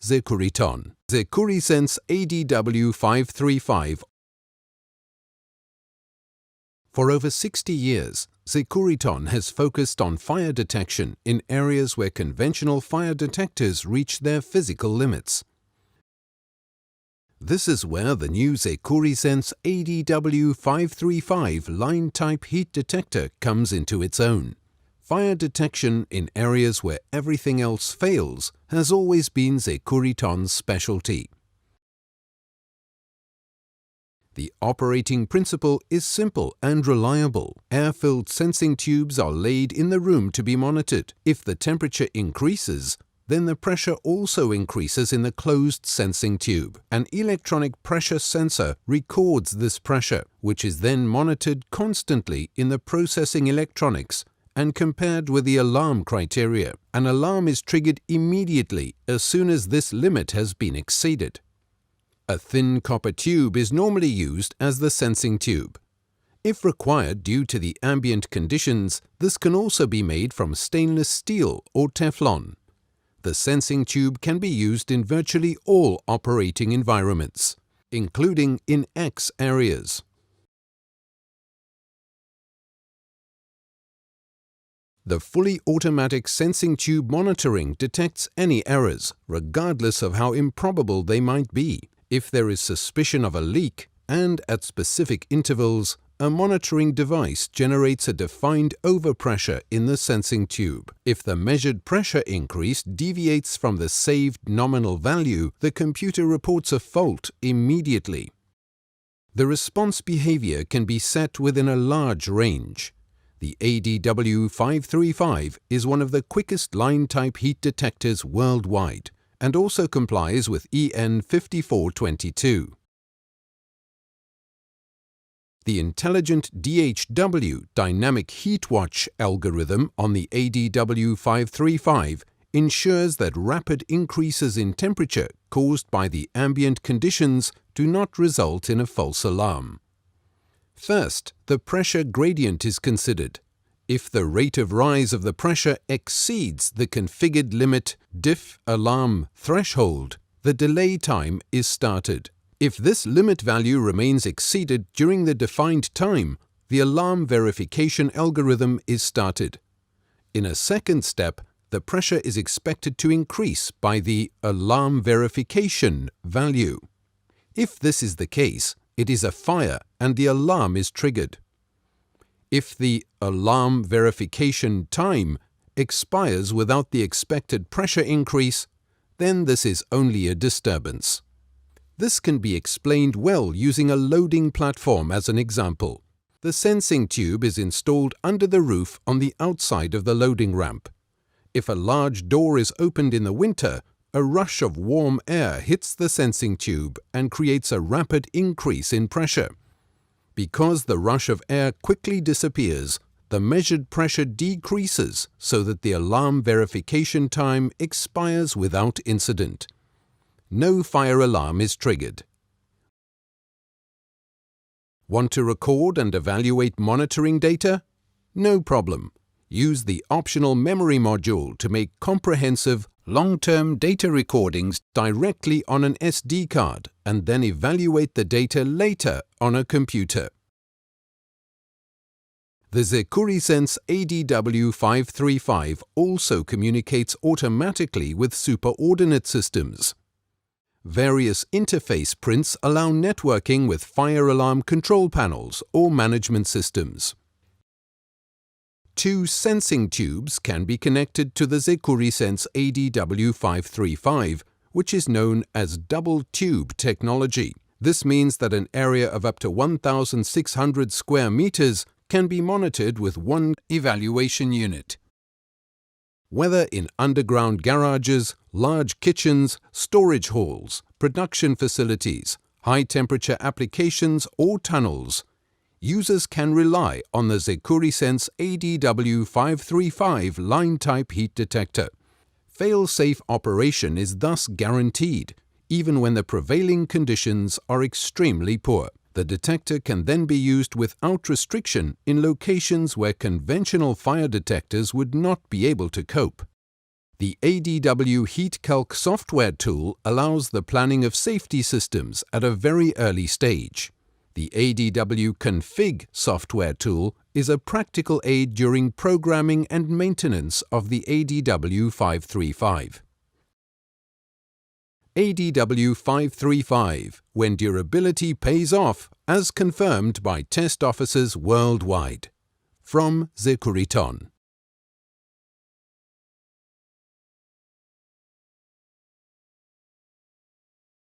Securiton. SecuriSense ADW 535. For over 60 years, Securiton has focused on fire detection in areas where conventional fire detectors reach their physical limits. This is where the new SecuriSense ADW 535 line-type heat detector comes into its own. Fire detection in areas where everything else fails has always been Securiton's specialty. The operating principle is simple and reliable. Air-filled sensing tubes are laid in the room to be monitored. If the temperature increases, then the pressure also increases in the closed sensing tube. An electronic pressure sensor records this pressure, which is then monitored constantly in the processing electronics and compared with the alarm criteria. An alarm is triggered immediately as soon as this limit has been exceeded. A thin copper tube is normally used as the sensing tube. If required due to the ambient conditions, this can also be made from stainless steel or Teflon. The sensing tube can be used in virtually all operating environments, including in X areas. The fully automatic sensing tube monitoring detects any errors, regardless of how improbable they might be. If there is suspicion of a leak, and at specific intervals, a monitoring device generates a defined overpressure in the sensing tube. If the measured pressure increase deviates from the saved nominal value, the computer reports a fault immediately. The response behavior can be set within a large range. The ADW 535 is one of the quickest line-type heat detectors worldwide and also complies with EN 5422. The intelligent DHW dynamic heat watch algorithm on the ADW 535 ensures that rapid increases in temperature caused by the ambient conditions do not result in a false alarm. First, the pressure gradient is considered. If the rate of rise of the pressure exceeds the configured limit diff alarm threshold, the delay time is started. If this limit value remains exceeded during the defined time, the alarm verification algorithm is started. In a second step, the pressure is expected to increase by the alarm verification value. If this is the case, it is a fire and the alarm is triggered. If the alarm verification time expires without the expected pressure increase, then this is only a disturbance. This can be explained well using a loading platform as an example. The sensing tube is installed under the roof on the outside of the loading ramp. If a large door is opened in the winter, a rush of warm air hits the sensing tube and creates a rapid increase in pressure. Because the rush of air quickly disappears, the measured pressure decreases so that the alarm verification time expires without incident. No fire alarm is triggered. Want to record and evaluate monitoring data? No problem. Use the optional memory module to make comprehensive, long-term data recordings directly on an SD card and then evaluate the data later on a computer. The SecuriSense ADW 535 also communicates automatically with superordinate systems. Various interface prints allow networking with fire alarm control panels or management systems. Two sensing tubes can be connected to the SecuriSense ADW 535, which is known as double tube technology. This means that an area of up to 1,600 square meters can be monitored with one evaluation unit. Whether in underground garages, large kitchens, storage halls, production facilities, high-temperature applications or tunnels, users can rely on the SecuriSense ADW 535 line-type heat detector. Fail-safe operation is thus guaranteed, even when the prevailing conditions are extremely poor. The detector can then be used without restriction in locations where conventional fire detectors would not be able to cope. The ADW Heat Calc software tool allows the planning of safety systems at a very early stage. The ADW Config software tool is a practical aid during programming and maintenance of the ADW 535. ADW 535, when durability pays off, as confirmed by test officers worldwide. From Securiton.